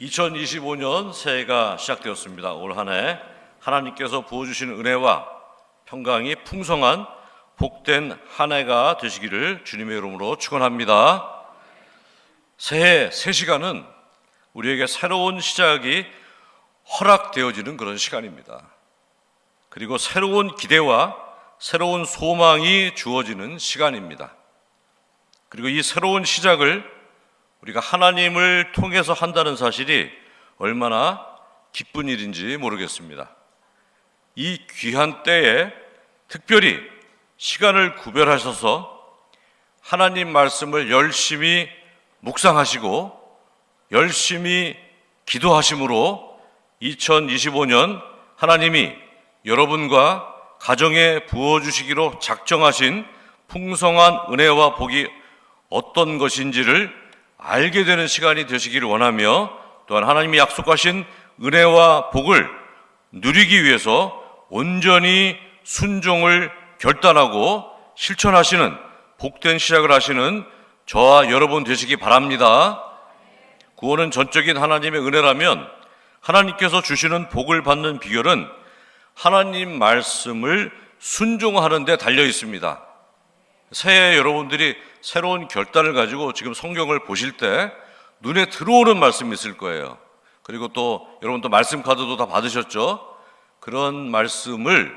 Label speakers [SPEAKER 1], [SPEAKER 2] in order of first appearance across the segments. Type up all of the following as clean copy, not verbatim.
[SPEAKER 1] 2025년 새해가 시작되었습니다. 올 한 해 하나님께서 부어주시는 은혜와 평강이 풍성한 복된 한 해가 되시기를 주님의 이름으로 축원합니다. 새해 새 시간은 우리에게 새로운 시작이 허락되어지는 그런 시간입니다. 그리고 새로운 기대와 새로운 소망이 주어지는 시간입니다. 그리고 이 새로운 시작을 우리가 하나님을 통해서 한다는 사실이 얼마나 기쁜 일인지 모르겠습니다. 이 귀한 때에 특별히 시간을 구별하셔서 하나님 말씀을 열심히 묵상하시고 열심히 기도하심으로 2025년 하나님이 여러분과 가정에 부어주시기로 작정하신 풍성한 은혜와 복이 어떤 것인지를 알게 되는 시간이 되시기를 원하며, 또한 하나님이 약속하신 은혜와 복을 누리기 위해서 온전히 순종을 결단하고 실천하시는 복된 시작을 하시는 저와 여러분 되시기 바랍니다. 구원은 전적인 하나님의 은혜라면 하나님께서 주시는 복을 받는 비결은 하나님 말씀을 순종하는 데 달려 있습니다. 새해 여러분들이 새로운 결단을 가지고 지금 성경을 보실 때 눈에 들어오는 말씀이 있을 거예요. 그리고 또 여러분 또 말씀 카드도 다 받으셨죠? 그런 말씀을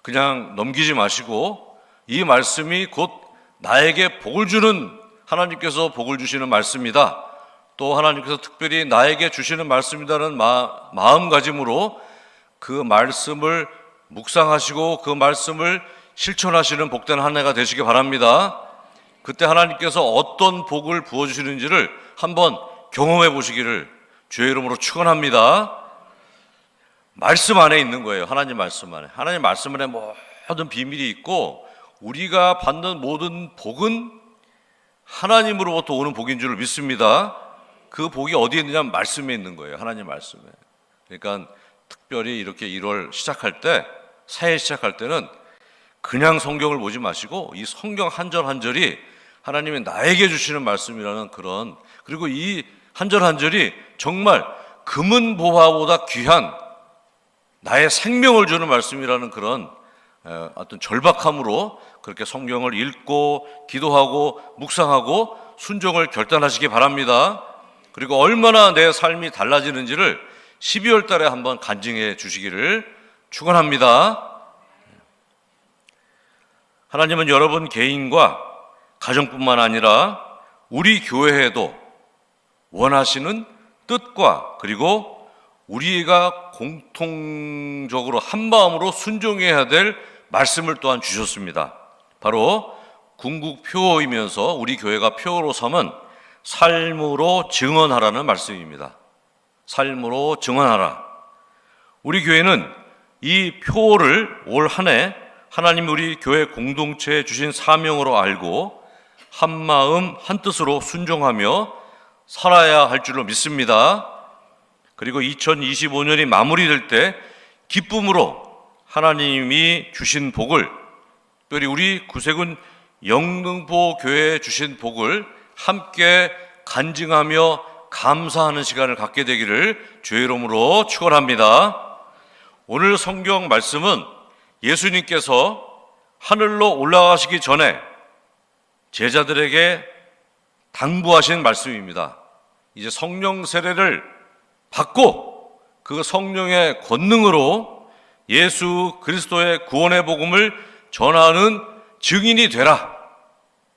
[SPEAKER 1] 그냥 넘기지 마시고 이 말씀이 곧 나에게 복을 주는, 하나님께서 복을 주시는 말씀이다, 또 하나님께서 특별히 나에게 주시는 말씀이라는 마음가짐으로 그 말씀을 묵상하시고 그 말씀을 실천하시는 복된 한 해가 되시기 바랍니다. 그때 하나님께서 어떤 복을 부어주시는지를 한번 경험해 보시기를 주의 이름으로 축원합니다. 말씀 안에 있는 거예요. 하나님 말씀 안에. 하나님 말씀 안에 모든 비밀이 있고 우리가 받는 모든 복은 하나님으로부터 오는 복인 줄 믿습니다. 그 복이 어디에 있느냐면 말씀에 있는 거예요. 하나님 말씀에. 그러니까 특별히 이렇게 1월 시작할 때, 새해 시작할 때는 그냥 성경을 보지 마시고 이 성경 한 절 한 절이 하나님이 나에게 주시는 말씀이라는 그런, 그리고 이 한 절 한 절이 정말 금은보화보다 귀한 나의 생명을 주는 말씀이라는 그런 어떤 절박함으로 그렇게 성경을 읽고 기도하고 묵상하고 순종을 결단하시기 바랍니다. 그리고 얼마나 내 삶이 달라지는지를 12월 달에 한번 간증해 주시기를 축원합니다. 하나님은 여러분 개인과 가정뿐만 아니라 우리 교회에도 원하시는 뜻과 그리고 우리가 공통적으로 한마음으로 순종해야 될 말씀을 또한 주셨습니다. 바로 궁극 표어이면서 우리 교회가 표어로 삼은 삶으로 증언하라는 말씀입니다. 삶으로 증언하라. 우리 교회는 이 표어를 올 한 해 하나님이 우리 교회 공동체에 주신 사명으로 알고 한마음 한뜻으로 순종하며 살아야 할 줄로 믿습니다. 그리고 2025년이 마무리될 때 기쁨으로 하나님이 주신 복을, 특별히 우리 구세군 영등포 교회에 주신 복을 함께 간증하며 감사하는 시간을 갖게 되기를 주의 이름으로 축원합니다. 오늘 성경 말씀은 예수님께서 하늘로 올라가시기 전에 제자들에게 당부하신 말씀입니다. 이제 성령 세례를 받고 그 성령의 권능으로 예수 그리스도의 구원의 복음을 전하는 증인이 되라,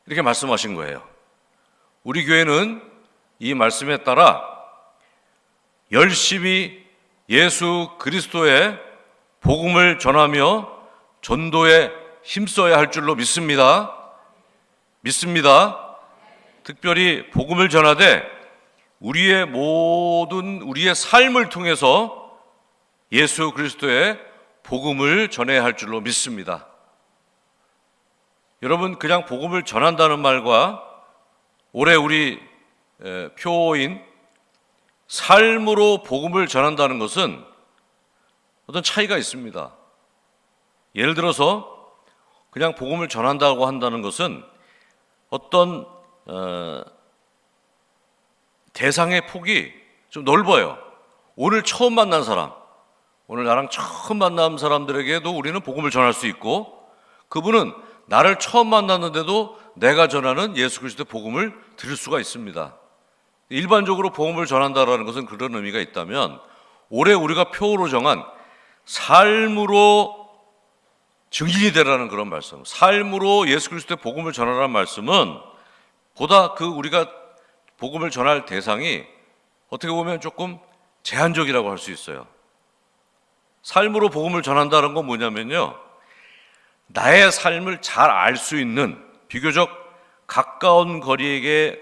[SPEAKER 1] 이렇게 말씀하신 거예요. 우리 교회는 이 말씀에 따라 열심히 예수 그리스도의 복음을 전하며 전도에 힘써야 할 줄로 믿습니다. 특별히 복음을 전하되 우리의 삶을 통해서 예수 그리스도의 복음을 전해야 할 줄로 믿습니다. 여러분, 그냥 복음을 전한다는 말과 올해 우리 표어인 삶으로 복음을 전한다는 것은 어떤 차이가 있습니다. 예를 들어서 그냥 복음을 전한다고 한다는 것은 어떤 대상의 폭이 좀 넓어요. 오늘 처음 만난 사람, 오늘 나랑 처음 만난 사람들에게도 우리는 복음을 전할 수 있고, 그분은 나를 처음 만났는데도 내가 전하는 예수 그리스도의 복음을 들을 수가 있습니다. 일반적으로 복음을 전한다라는 것은 그런 의미가 있다면, 올해 우리가 표어로 정한 삶으로 증인이 되라는 그런 말씀, 삶으로 예수 그리스도의 복음을 전하라는 말씀은 보다 우리가 복음을 전할 대상이 어떻게 보면 조금 제한적이라고 할 수 있어요. 삶으로 복음을 전한다는 건 뭐냐면요, 나의 삶을 잘 알 수 있는 비교적 가까운 거리에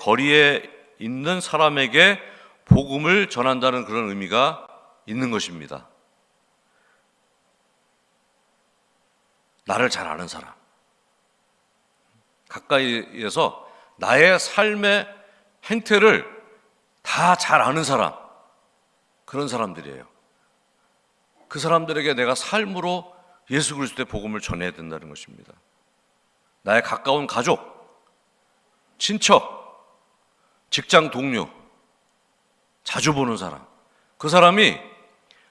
[SPEAKER 1] 있는 사람에게 복음을 전한다는 그런 의미가 있는 것입니다. 나를 잘 아는 사람, 가까이에서 나의 삶의 행태를 다 잘 아는 사람, 그런 사람들이에요. 그 사람들에게 내가 삶으로 예수 그리스도의 복음을 전해야 된다는 것입니다. 나의 가까운 가족, 친척, 직장 동료, 자주 보는 사람, 그 사람이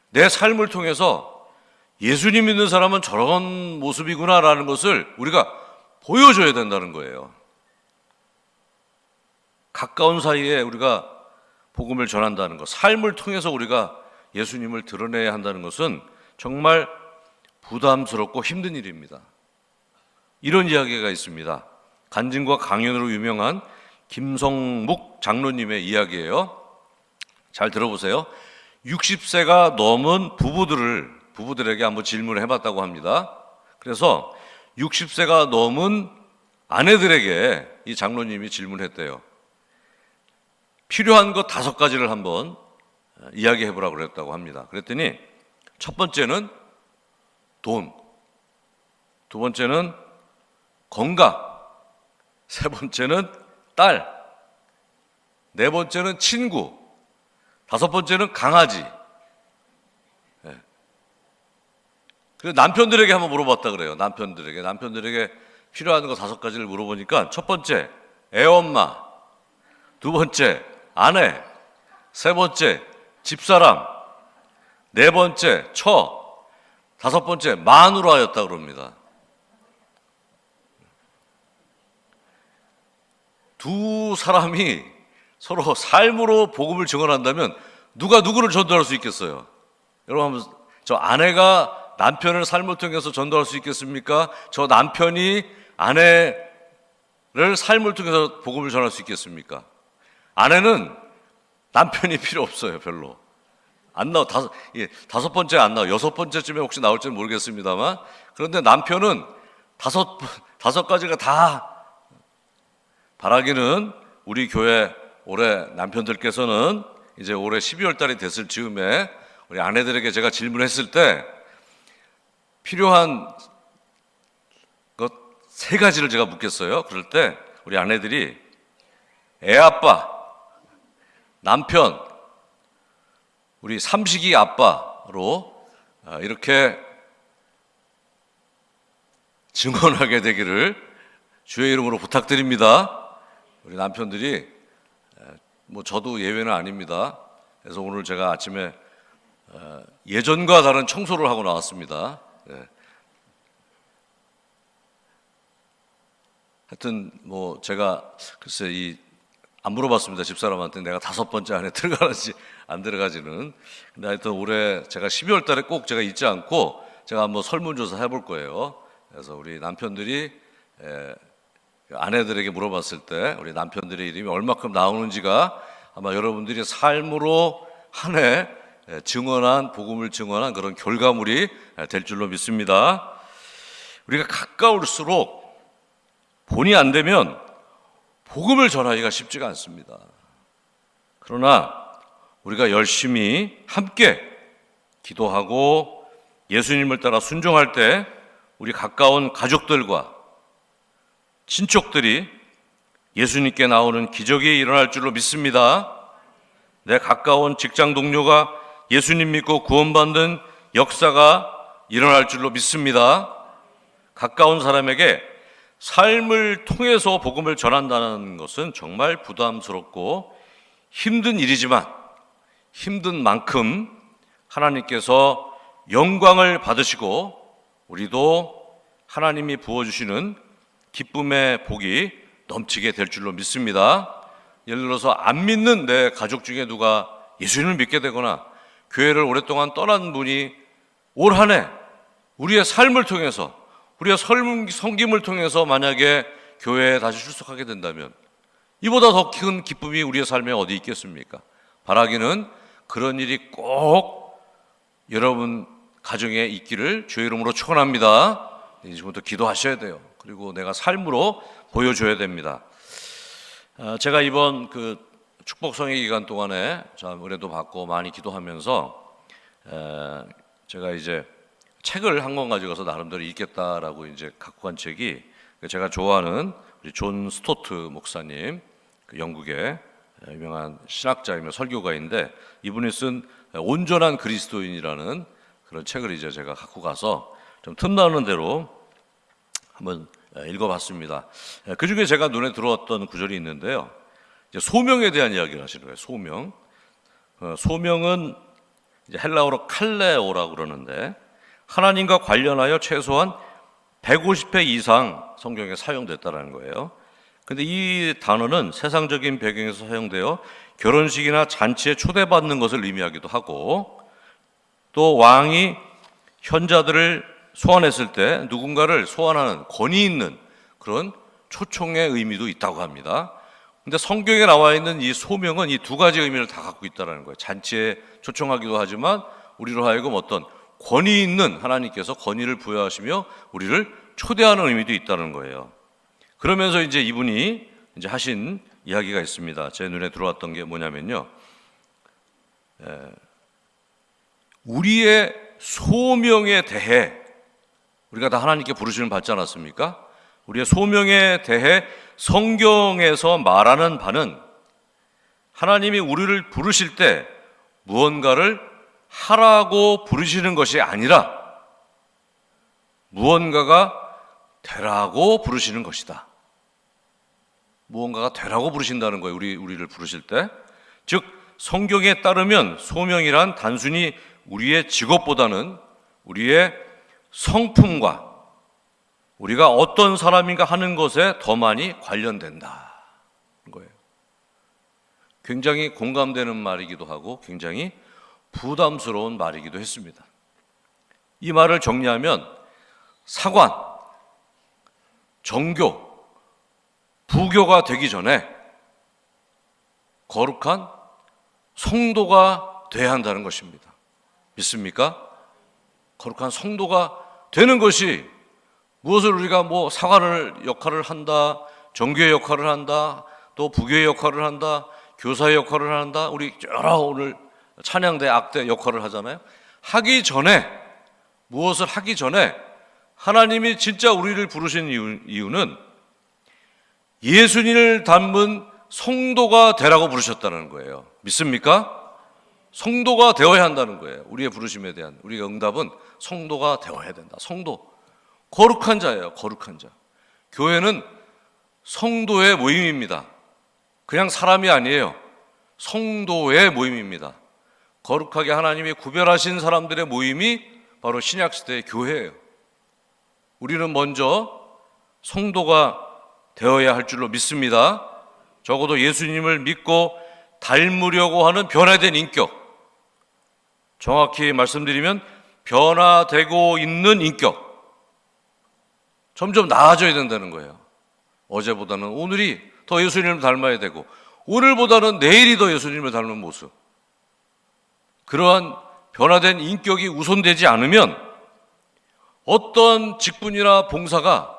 [SPEAKER 1] 내 삶을 통해서 예수님 믿는 사람은 저런 모습이구나라는 것을 우리가 보여줘야 된다는 거예요. 가까운 사이에 우리가 복음을 전한다는 것, 삶을 통해서 우리가 예수님을 드러내야 한다는 것은 정말 부담스럽고 힘든 일입니다. 이런 이야기가 있습니다. 간증과 강연으로 유명한 김성묵 장로님의 이야기예요. 잘 들어보세요. 60세가 넘은 부부들에게 한번 질문을 해봤다고 합니다. 그래서 60세가 넘은 아내들에게 이 장로님이 질문했대요. 필요한 것 5가지를 한번 이야기해보라고 그랬다고 합니다. 그랬더니 첫 번째는 돈, 두 번째는 건강, 세 번째는 딸, 네 번째는 친구, 5번째는 강아지. 그래서 남편들에게 한번 물어봤다 그래요. 남편들에게 필요한 거 5가지를 물어보니까 첫 번째 애엄마, 두 번째 아내, 세 번째 집사람, 네 번째 처, 5번째 마누라였다 그럽니다. 두 사람이 서로 삶으로 복음을 증언한다면 누가 누구를 전도할 수 있겠어요? 여러분, 저 아내가 남편을 삶을 통해서 전도할 수 있겠습니까? 저 남편이 아내를 삶을 통해서 복음을 전할 수 있겠습니까? 아내는 남편이 필요 없어요. 별로 안 나와. 5번째 안 나와. 6번째쯤에 혹시 나올지는 모르겠습니다만, 그런데 남편은 5가지가 다. 바라기는 우리 교회 올해 남편들께서는 이제 올해 12월 달이 됐을 즈음에 우리 아내들에게 제가 질문했을 때 필요한 것 3가지를 제가 묻겠어요. 그럴 때 우리 아내들이 애아빠, 남편, 우리 삼식이 아빠로 이렇게 증언하게 되기를 주의 이름으로 부탁드립니다. 우리 남편들이 저도 예외는 아닙니다. 그래서 오늘 제가 아침에 예전과 다른 청소를 하고 나왔습니다. 하여튼 제가 글쎄 안 물어봤습니다. 집사람한테 내가 5번째 안에 들어가는지 안 들어가지는. 근데 하여튼 올해 제가 12월 달에 꼭 제가 잊지 않고 제가 한번 설문조사 해볼 거예요. 그래서 우리 남편들이 아내들에게 물어봤을 때 우리 남편들의 이름이 얼마큼 나오는지가 아마 여러분들이 삶으로 한 해 복음을 증언한 그런 결과물이 될 줄로 믿습니다. 우리가 가까울수록 본이 안 되면 복음을 전하기가 쉽지가 않습니다. 그러나 우리가 열심히 함께 기도하고 예수님을 따라 순종할 때 우리 가까운 가족들과 친척들이 예수님께 나오는 기적이 일어날 줄로 믿습니다. 내 가까운 직장 동료가 예수님 믿고 구원받는 역사가 일어날 줄로 믿습니다. 가까운 사람에게 삶을 통해서 복음을 전한다는 것은 정말 부담스럽고 힘든 일이지만 힘든 만큼 하나님께서 영광을 받으시고 우리도 하나님이 부어주시는 기쁨의 복이 넘치게 될 줄로 믿습니다. 예를 들어서 안 믿는 내 가족 중에 누가 예수님을 믿게 되거나 교회를 오랫동안 떠난 분이 올 한 해 우리의 삶을 통해서, 우리의 섬김을 통해서 만약에 교회에 다시 출석하게 된다면 이보다 더 큰 기쁨이 우리의 삶에 어디 있겠습니까? 바라기는 그런 일이 꼭 여러분 가정에 있기를 주의 이름으로 축원합니다. 지금부터 기도하셔야 돼요. 그리고 내가 삶으로 보여줘야 됩니다. 제가 이번 그 축복성의 기간 동안에 참 은혜도 받고 많이 기도하면서 제가 이제 책을 한 권 가져가서 나름대로 읽겠다라고 이제 갖고 간 책이 제가 좋아하는 우리 존 스토트 목사님, 그 영국의 유명한 신학자이며 설교가인데 이분이 쓴 온전한 그리스도인이라는 그런 책을 이제 제가 갖고 가서 좀 틈나는 대로 한번 읽어봤습니다. 그 중에 제가 눈에 들어왔던 구절이 있는데요. 이제 소명에 대한 이야기를 하시는 거예요. 소명. 소명은 이제 헬라어로 칼레오라고 그러는데 하나님과 관련하여 최소한 150회 이상 성경에 사용됐다는 거예요. 근데 이 단어는 세상적인 배경에서 사용되어 결혼식이나 잔치에 초대받는 것을 의미하기도 하고 또 왕이 현자들을 소환했을 때 누군가를 소환하는 권위 있는 그런 초청의 의미도 있다고 합니다. 근데 성경에 나와 있는 이 소명은 이 두 가지 의미를 다 갖고 있다는 거예요. 잔치에 초청하기도 하지만 우리로 하여금 어떤 권위 있는 하나님께서 권위를 부여하시며 우리를 초대하는 의미도 있다는 거예요. 그러면서 이제 이분이 이제 하신 이야기가 있습니다. 제 눈에 들어왔던 게 뭐냐면요. 우리의 소명에 대해 우리가 다 하나님께 부르심을 받지 않았습니까? 우리의 소명에 대해 성경에서 말하는 바는 하나님이 우리를 부르실 때 무언가를 하라고 부르시는 것이 아니라 무언가가 되라고 부르시는 것이다. 무언가가 되라고 부르신다는 거예요. 우리를 부르실 때. 즉 성경에 따르면 소명이란 단순히 우리의 직업보다는 우리의 성품과 우리가 어떤 사람인가 하는 것에 더 많이 관련된다 거예요. 굉장히 공감되는 말이기도 하고 굉장히 부담스러운 말이기도 했습니다. 이 말을 정리하면 사관, 정교, 부교가 되기 전에 거룩한 성도가 돼야 한다는 것입니다. 믿습니까? 거룩한 성도가 되는 것이 무엇을 우리가 뭐 사관을 역할을 한다, 정교의 역할을 한다, 또 부교의 역할을 한다, 교사의 역할을 한다, 우리 여러 오늘 찬양대, 악대 역할을 하잖아요. 하기 전에, 무엇을 하기 전에 하나님이 진짜 우리를 부르신 이유는 예수님을 닮은 성도가 되라고 부르셨다는 거예요. 믿습니까? 성도가 되어야 한다는 거예요. 우리의 부르심에 대한 우리의 응답은 성도가 되어야 된다. 성도, 거룩한 자예요. 거룩한 자. 교회는 성도의 모임입니다. 그냥 사람이 아니에요. 성도의 모임입니다. 거룩하게 하나님이 구별하신 사람들의 모임이 바로 신약시대의 교회예요. 우리는 먼저 성도가 되어야 할 줄로 믿습니다. 적어도 예수님을 믿고 닮으려고 하는 변화된 인격, 정확히 말씀드리면 변화되고 있는 인격, 점점 나아져야 된다는 거예요. 어제보다는 오늘이 더 예수님을 닮아야 되고 오늘보다는 내일이 더 예수님을 닮은 모습, 그러한 변화된 인격이 우선되지 않으면 어떤 직분이나 봉사가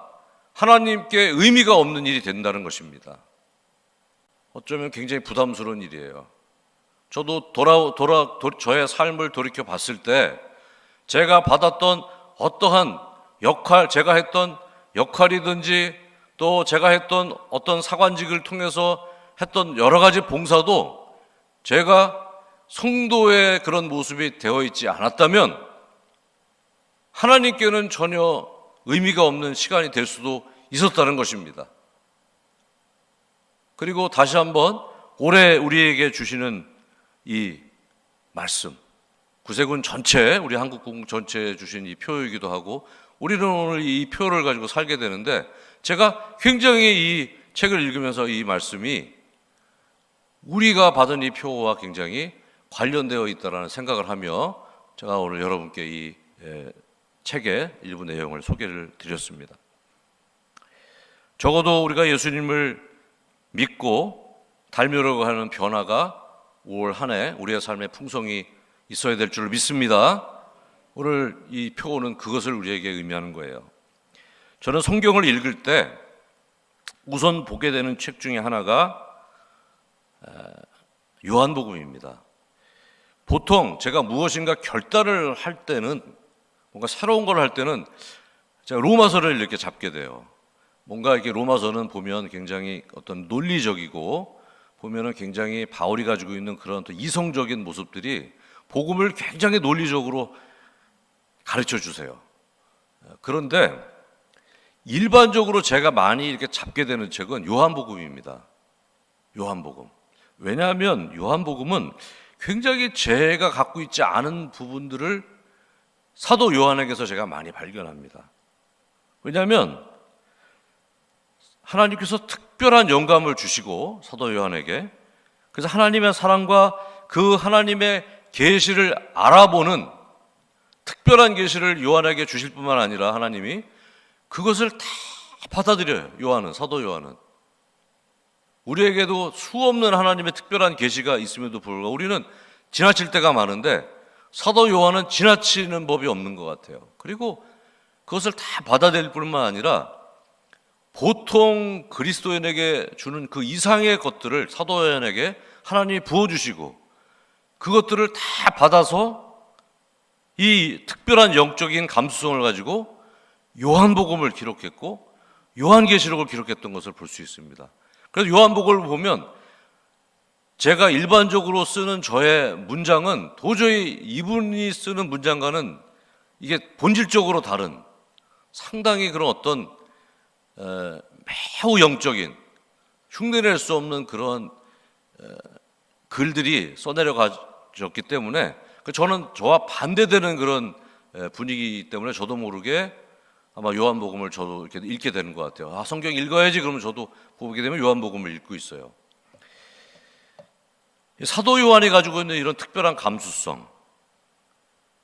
[SPEAKER 1] 하나님께 의미가 없는 일이 된다는 것입니다. 어쩌면 굉장히 부담스러운 일이에요. 저도 저의 삶을 돌이켜 봤을 때 제가 받았던 어떠한 역할, 제가 했던 역할이든지 또 제가 했던 어떤 사관직을 통해서 했던 여러 가지 봉사도 제가 성도의 그런 모습이 되어 있지 않았다면 하나님께는 전혀 의미가 없는 시간이 될 수도 있었다는 것입니다. 그리고 다시 한번 올해 우리에게 주시는 이 말씀, 구세군 전체, 우리 한국국 전체에 주신 이 표이기도 하고, 우리는 오늘 이 표를 가지고 살게 되는데, 제가 굉장히 이 책을 읽으면서 이 말씀이 우리가 받은 이 표와 굉장히 관련되어 있다는 생각을 하며 제가 오늘 여러분께 이 책의 일부 내용을 소개를 드렸습니다. 적어도 우리가 예수님을 믿고 닮으려고 하는 변화가 올 한 해 우리의 삶의 풍성이 있어야 될 줄 믿습니다. 오늘 이 표는 그것을 우리에게 의미하는 거예요. 저는 성경을 읽을 때 우선 보게 되는 책 중에 하나가 요한복음입니다. 보통 제가 무엇인가 결단을 할 때는, 뭔가 새로운 걸 할 때는 제가 로마서를 이렇게 잡게 돼요. 뭔가 이렇게 로마서는 보면 굉장히 어떤 논리적이고, 보면은 굉장히 바울이 가지고 있는 그런 또 이성적인 모습들이 복음을 굉장히 논리적으로 가르쳐 주세요. 그런데 일반적으로 제가 많이 이렇게 잡게 되는 책은 요한복음입니다. 요한복음. 왜냐하면 요한복음은 굉장히 제가 갖고 있지 않은 부분들을 사도 요한에게서 제가 많이 발견합니다. 왜냐하면 하나님께서 특별한 영감을 주시고 사도 요한에게, 그래서 하나님의 사랑과 그 하나님의 계시를 알아보는 특별한 계시를 요한에게 주실 뿐만 아니라 하나님이 그것을 다 받아들여요. 요한은, 사도 요한은. 우리에게도 수없는 하나님의 특별한 계시가 있음에도 불구하고 우리는 지나칠 때가 많은데 사도 요한은 지나치는 법이 없는 것 같아요. 그리고 그것을 다 받아들일 뿐만 아니라 보통 그리스도인에게 주는 그 이상의 것들을 사도 요한에게 하나님이 부어주시고 그것들을 다 받아서 이 특별한 영적인 감수성을 가지고 요한복음을 기록했고 요한계시록을 기록했던 것을 볼 수 있습니다. 그래서 요한복음을 보면 제가 일반적으로 쓰는 저의 문장은 도저히 이분이 쓰는 문장과는 이게 본질적으로 다른, 상당히 그런 어떤 매우 영적인, 흉내낼 수 없는 그런 글들이 써내려가졌기 때문에 저는 저와 반대되는 그런 분위기이기 때문에 저도 모르게 아마 요한복음을 저도 이렇게 읽게 되는 것 같아요. 성경 읽어야지 그러면 저도 보게 되면 요한복음을 읽고 있어요. 사도 요한이 가지고 있는 이런 특별한 감수성,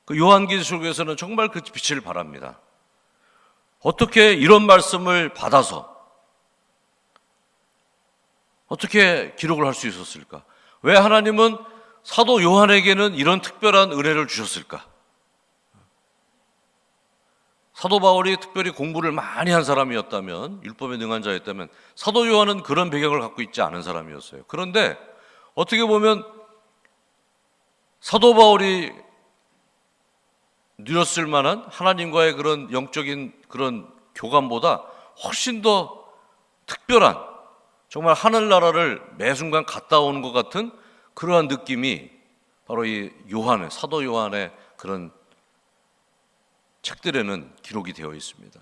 [SPEAKER 1] 그 요한계시록에서는 정말 그 빛을 발합니다. 어떻게 이런 말씀을 받아서 어떻게 기록을 할 수 있었을까? 왜 하나님은 사도 요한에게는 이런 특별한 은혜를 주셨을까? 사도 바울이 특별히 공부를 많이 한 사람이었다면, 율법에 능한 자였다면 사도 요한은 그런 배경을 갖고 있지 않은 사람이었어요. 그런데 어떻게 보면 사도 바울이 누렸을 만한 하나님과의 그런 영적인 그런 교감보다 훨씬 더 특별한, 정말 하늘나라를 매 순간 갔다 오는 것 같은 그러한 느낌이 바로 이 요한의, 사도 요한의 그런 책들에는 기록이 되어 있습니다.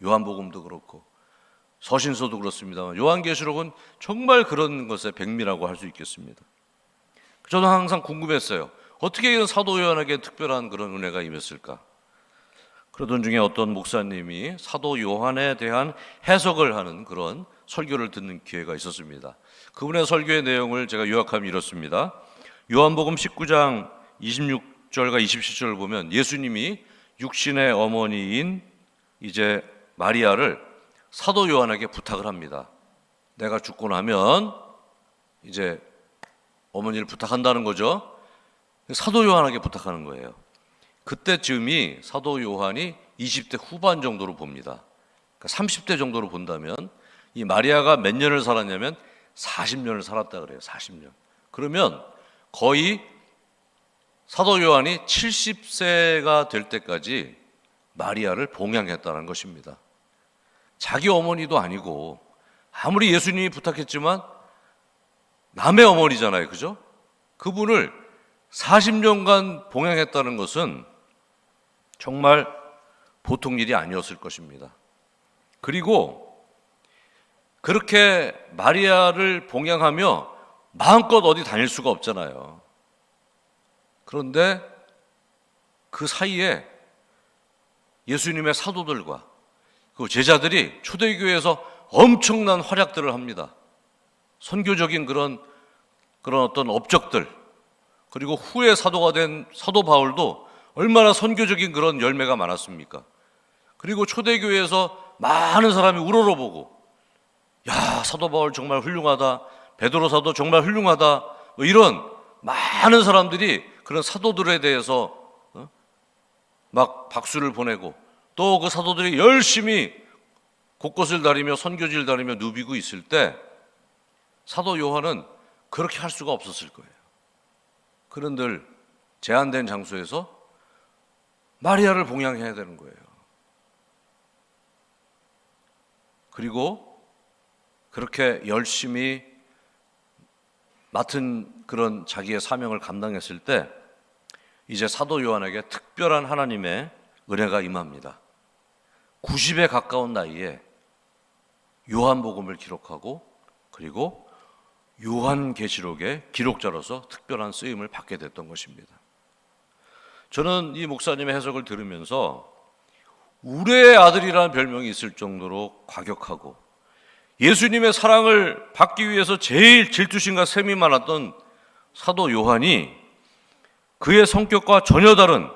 [SPEAKER 1] 요한복음도 그렇고 서신서도 그렇습니다만 요한계시록은 정말 그런 것의 백미라고 할 수 있겠습니다. 저도 항상 궁금했어요. 어떻게 이런 사도 요한에게 특별한 그런 은혜가 임했을까? 그러던 중에 어떤 목사님이 사도 요한에 대한 해석을 하는 그런 설교를 듣는 기회가 있었습니다. 그분의 설교의 내용을 제가 요약하면 이렇습니다. 요한복음 19장 26절과 27절을 보면 예수님이 육신의 어머니인 이제 마리아를 사도 요한에게 부탁을 합니다. 내가 죽고 나면 이제 어머니를 부탁한다는 거죠. 사도 요한에게 부탁하는 거예요. 그때쯤이 사도 요한이 20대 후반 정도로 봅니다. 그러니까 30대 정도로 본다면 이 마리아가 몇 년을 살았냐면 40년을 살았다 그래요. 40년. 그러면 거의 사도 요한이 70세가 될 때까지 마리아를 봉양했다는 것입니다. 자기 어머니도 아니고 아무리 예수님이 부탁했지만 남의 어머니잖아요. 그죠? 그분을 40년간 봉양했다는 것은 정말 보통 일이 아니었을 것입니다. 그리고 그렇게 마리아를 봉양하며 마음껏 어디 다닐 수가 없잖아요. 그런데 그 사이에 예수님의 사도들과 그 제자들이 초대교회에서 엄청난 활약들을 합니다. 선교적인 그런 어떤 업적들, 그리고 후에 사도가 된 사도 바울도 얼마나 선교적인 그런 열매가 많았습니까? 그리고 초대교회에서 많은 사람이 우러러보고, 야, 사도 바울 정말 훌륭하다, 베드로 사도 정말 훌륭하다, 뭐 이런 많은 사람들이 그런 사도들에 대해서 막 박수를 보내고, 또 그 사도들이 열심히 곳곳을 다니며 선교지를 다니며 누비고 있을 때 사도 요한은 그렇게 할 수가 없었을 거예요. 그런 늘 제한된 장소에서 마리아를 봉양해야 되는 거예요. 그리고 그렇게 열심히 맡은 그런 자기의 사명을 감당했을 때 이제 사도 요한에게 특별한 하나님의 은혜가 임합니다. 90에 가까운 나이에 요한복음을 기록하고, 그리고 요한계시록의 기록자로서 특별한 쓰임을 받게 됐던 것입니다. 저는 이 목사님의 해석을 들으면서 우레의 아들이라는 별명이 있을 정도로 과격하고 예수님의 사랑을 받기 위해서 제일 질투심과 셈이 많았던 사도 요한이 그의 성격과 전혀 다른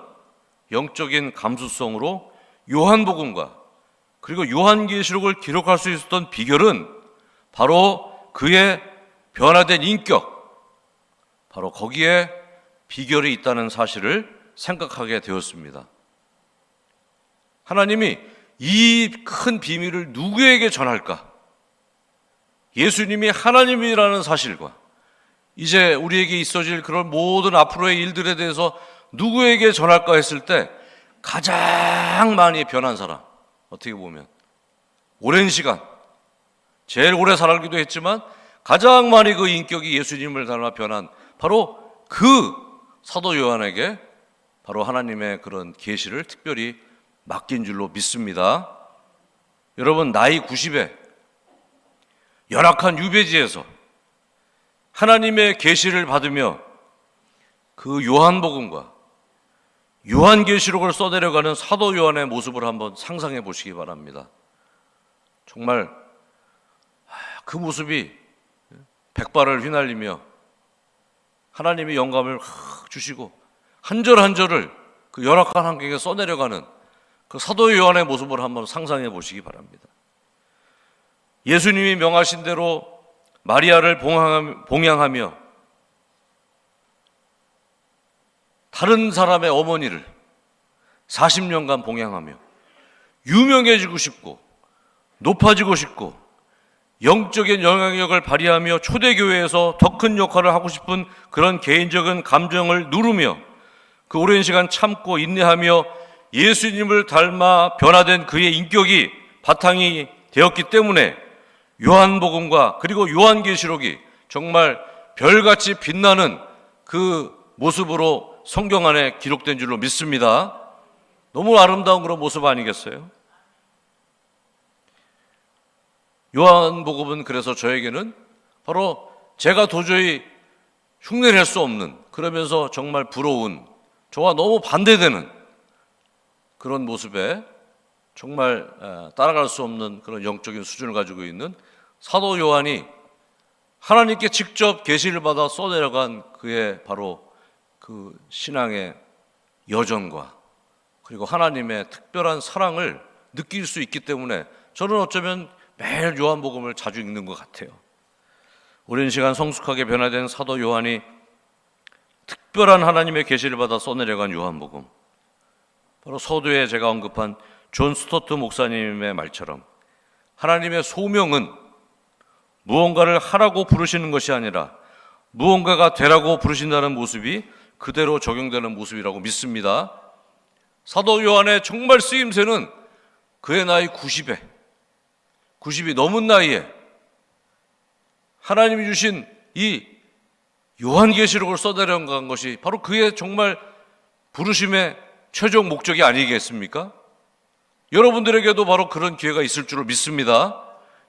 [SPEAKER 1] 영적인 감수성으로 요한복음과 그리고 요한계시록을 기록할 수 있었던 비결은 바로 그의 변화된 인격, 바로 거기에 비결이 있다는 사실을 생각하게 되었습니다. 하나님이 이 큰 비밀을 누구에게 전할까? 예수님이 하나님이라는 사실과 이제 우리에게 있어질 그런 모든 앞으로의 일들에 대해서 누구에게 전할까 했을 때 가장 많이 변한 사람, 어떻게 보면 오랜 시간 제일 오래 살기도 했지만 가장 많이 그 인격이 예수님을 닮아 변한 바로 그 사도 요한에게 바로 하나님의 그런 계시를 특별히 맡긴 줄로 믿습니다. 여러분, 나이 90에 열악한 유배지에서 하나님의 계시를 받으며 그 요한복음과 요한계시록을 써내려가는 사도 요한의 모습을 한번 상상해 보시기 바랍니다. 정말 그 모습이 백발을 휘날리며 하나님이 영감을 주시고 한 절 한 절을 그 열악한 환경에 써내려가는 그 사도 요한의 모습을 한번 상상해 보시기 바랍니다. 예수님이 명하신 대로 마리아를 봉양하며 다른 사람의 어머니를 40년간 봉양하며 유명해지고 싶고 높아지고 싶고 영적인 영향력을 발휘하며 초대교회에서 더 큰 역할을 하고 싶은 그런 개인적인 감정을 누르며 그 오랜 시간 참고 인내하며 예수님을 닮아 변화된 그의 인격이 바탕이 되었기 때문에 요한복음과 그리고 요한계시록이 정말 별같이 빛나는 그 모습으로 성경 안에 기록된 줄로 믿습니다. 너무 아름다운 그런 모습 아니겠어요? 요한복음은 그래서 저에게는 바로 제가 도저히 흉내낼 수 없는, 그러면서 정말 부러운, 저와 너무 반대되는 그런 모습에 정말 따라갈 수 없는 그런 영적인 수준을 가지고 있는 사도 요한이 하나님께 직접 계시를 받아 써내려간 그의 바로 그 신앙의 여정과 그리고 하나님의 특별한 사랑을 느낄 수 있기 때문에 저는 어쩌면 매일 요한복음을 자주 읽는 것 같아요. 오랜 시간 성숙하게 변화된 사도 요한이 특별한 하나님의 계시를 받아 써내려간 요한복음, 바로 서두에 제가 언급한 존 스토트 목사님의 말처럼 하나님의 소명은 무언가를 하라고 부르시는 것이 아니라 무언가가 되라고 부르신다는 모습이 그대로 적용되는 모습이라고 믿습니다. 사도 요한의 정말 쓰임새는 그의 나이 90이 넘은 나이에 하나님이 주신 이 요한계시록을 써내려간 것이 바로 그의 정말 부르심의 최종 목적이 아니겠습니까? 여러분들에게도 바로 그런 기회가 있을 줄을 믿습니다.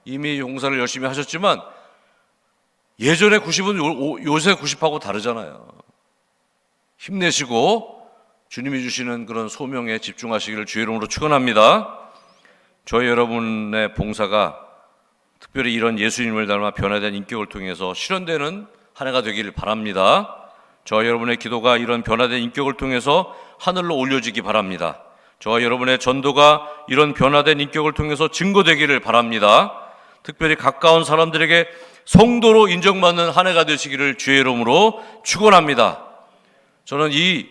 [SPEAKER 1] 이미 용사를 열심히 하셨지만 예전의 90은 요새 90하고 다르잖아요. 힘내시고 주님이 주시는 그런 소명에 집중하시기를 주의 이름으로 축원합니다. 저희 여러분의 봉사가 특별히 이런 예수님을 닮아 변화된 인격을 통해서 실현되는 한 해가 되기를 바랍니다. 저와 여러분의 기도가 이런 변화된 인격을 통해서 하늘로 올려지기 바랍니다. 저와 여러분의 전도가 이런 변화된 인격을 통해서 증거되기를 바랍니다. 특별히 가까운 사람들에게 성도로 인정받는 한 해가 되시기를 주의 이름으로 축원합니다. 저는 이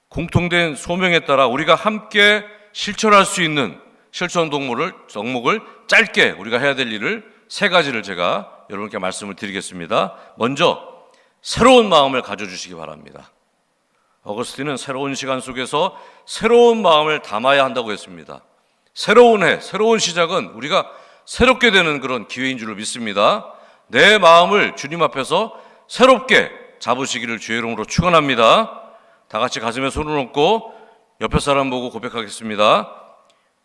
[SPEAKER 1] 공통된 소명에 따라 우리가 함께 실천할 수 있는 실천 덕목을 짧게 우리가 해야 될 일을 세 가지를 제가 여러분께 말씀을 드리겠습니다. 먼저 새로운 마음을 가져주시기 바랍니다. 어거스틴은 새로운 시간 속에서 새로운 마음을 담아야 한다고 했습니다. 새로운 해, 새로운 시작은 우리가 새롭게 되는 그런 기회인 줄로 믿습니다. 내 마음을 주님 앞에서 새롭게 잡으시기를 주의 이름으로 축원합니다. 다 같이 가슴에 손을 얹고 옆에 사람 보고 고백하겠습니다.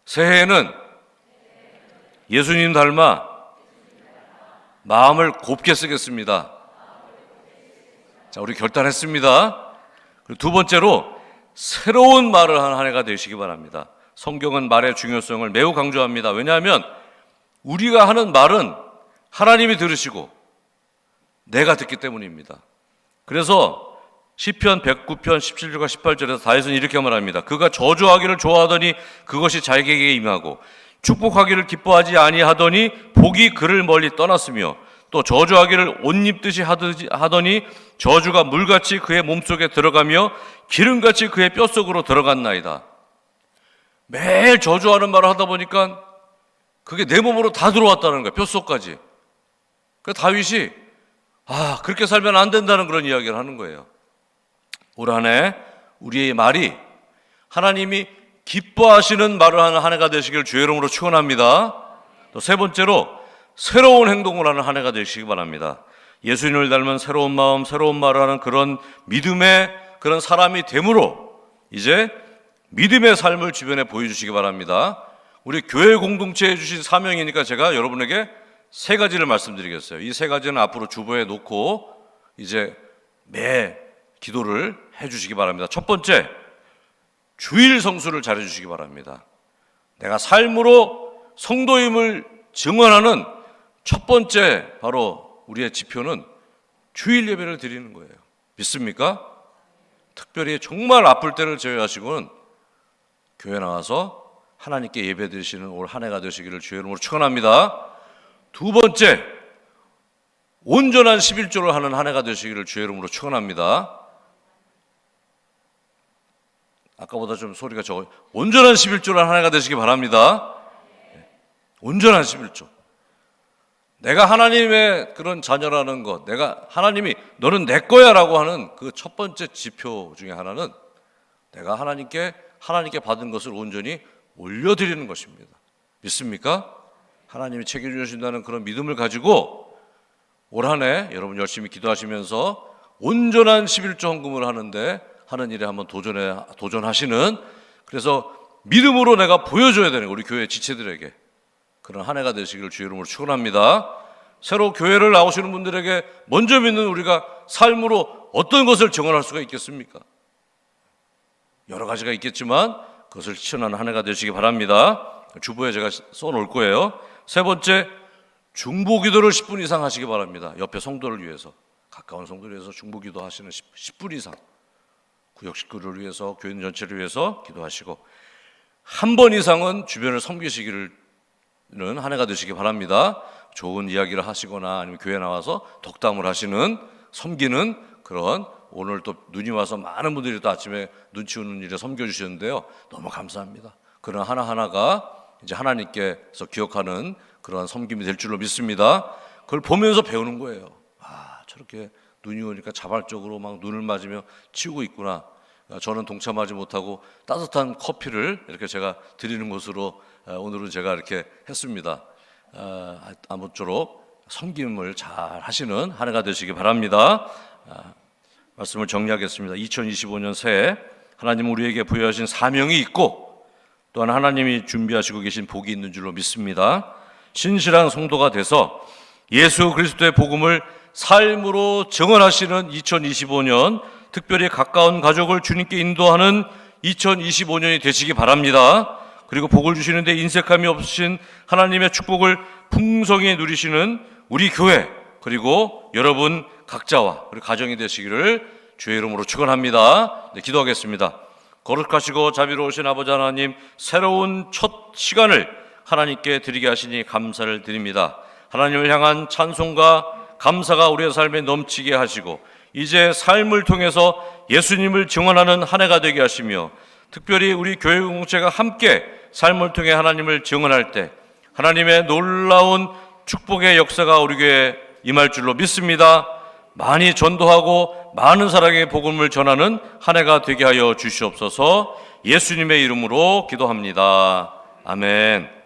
[SPEAKER 1] 새해에는 예수님 닮아 마음을 곱게 쓰겠습니다. 자, 우리 결단했습니다. 그리고 두 번째로 새로운 말을 하는 한 해가 되시기 바랍니다. 성경은 말의 중요성을 매우 강조합니다. 왜냐하면 우리가 하는 말은 하나님이 들으시고 내가 듣기 때문입니다. 그래서 시편 109편 17절과 18절에서 다윗은 이렇게 말합니다. 그가 저주하기를 좋아하더니 그것이 자기에게 임하고 축복하기를 기뻐하지 아니하더니 복이 그를 멀리 떠났으며 또 저주하기를 옷 입듯이 하더니 저주가 물같이 그의 몸속에 들어가며 기름같이 그의 뼛속으로 들어갔나이다. 매일 저주하는 말을 하다 보니까 그게 내 몸으로 다 들어왔다는 거예요. 뼛속까지. 그 다윗이 그렇게 살면 안 된다는 그런 이야기를 하는 거예요. 올 한 해 우리의 말이 하나님이 기뻐하시는 말을 하는 한 해가 되시길 주의 이름으로 축원합니다. 또 세 번째로 새로운 행동을 하는 한 해가 되시기 바랍니다. 예수님을 닮은 새로운 마음, 새로운 말을 하는 그런 믿음의 그런 사람이 됨으로 이제 믿음의 삶을 주변에 보여주시기 바랍니다. 우리 교회 공동체에 주신 사명이니까 제가 여러분에게 세 가지를 말씀드리겠어요. 이 세 가지는 앞으로 주보에 놓고 이제 매 기도를 해주시기 바랍니다. 첫 번째, 주일 성수를 잘해주시기 바랍니다. 내가 삶으로 성도임을 증언하는 첫 번째 바로 우리의 지표는 주일 예배를 드리는 거예요. 믿습니까? 특별히 정말 아플 때를 제외하시고는 교회 나와서 하나님께 예배 드리시는 올 한 해가 되시기를 주의 이름으로 축원합니다. 두 번째, 온전한 11조를 하는 한 해가 되시기를 주의 이름으로 축원합니다. 아까보다 좀 소리가 적어요. 온전한 11조를 한 해가 되시기 바랍니다. 온전한 11조. 내가 하나님의 그런 자녀라는 것, 하나님이 너는 내 거야 라고 하는 그 첫 번째 지표 중에 하나는 내가 하나님께 받은 것을 온전히 올려드리는 것입니다. 믿습니까? 하나님이 책임져 주신다는 그런 믿음을 가지고 올 한 해 여러분 열심히 기도하시면서 온전한 11조 헌금을 하는 일에 한번 도전하시는, 그래서 믿음으로 내가 보여줘야 되는 우리 교회 지체들에게 그런 한 해가 되시기를 주의 이름으로 축원합니다. 새로 교회를 나오시는 분들에게 먼저 믿는 우리가 삶으로 어떤 것을 증언할 수가 있겠습니까? 여러 가지가 있겠지만 그것을 실천하는 한 해가 되시기 바랍니다. 주보에 제가 써놓을 거예요. 세 번째, 중보기도를 10분 이상 하시기 바랍니다. 옆에 성도를 위해서, 가까운 성도를 위해서 중보기도 하시는 10분 이상, 구역 식구를 위해서, 교인 전체를 위해서 기도하시고 한 번 이상은 주변을 섬기시기를 한 해가 되시기 바랍니다. 좋은 이야기를 하시거나 아니면 교회 나와서 덕담을 하시는, 섬기는 그런, 오늘 또 눈이 와서 많은 분들이 또 아침에 눈치 오는 일에 섬겨주셨는데요. 너무 감사합니다. 그런 하나하나가 이제 하나님께서 기억하는 그러한 섬김이 될 줄로 믿습니다. 그걸 보면서 배우는 거예요. 저렇게 눈이 오니까 자발적으로 막 눈을 맞으며 치우고 있구나. 저는 동참하지 못하고 따뜻한 커피를 이렇게 제가 드리는 것으로 오늘은 제가 이렇게 했습니다. 아무쪼록 섬김을 잘 하시는 한 해가 되시기 바랍니다. 말씀을 정리하겠습니다. 2025년 새해 하나님 우리에게 부여하신 사명이 있고 또한 하나님이 준비하시고 계신 복이 있는 줄로 믿습니다. 신실한 성도가 돼서 예수 그리스도의 복음을 삶으로 증언하시는 2025년 특별히 가까운 가족을 주님께 인도하는 2025년이 되시기 바랍니다. 그리고 복을 주시는데 인색함이 없으신 하나님의 축복을 풍성히 누리시는 우리 교회, 그리고 여러분 각자와 우리 가정이 되시기를 주의 이름으로 축원합니다. 네, 기도하겠습니다. 거룩하시고 자비로우신 아버지 하나님, 새로운 첫 시간을 하나님께 드리게 하시니 감사를 드립니다. 하나님을 향한 찬송과 감사가 우리의 삶에 넘치게 하시고 이제 삶을 통해서 예수님을 증언하는 한 해가 되게 하시며, 특별히 우리 교회 공동체가 함께 삶을 통해 하나님을 증언할 때 하나님의 놀라운 축복의 역사가 우리 교회에 임할 줄로 믿습니다. 많이 전도하고 많은 사랑의 복음을 전하는 한 해가 되게 하여 주시옵소서. 예수님의 이름으로 기도합니다. 아멘.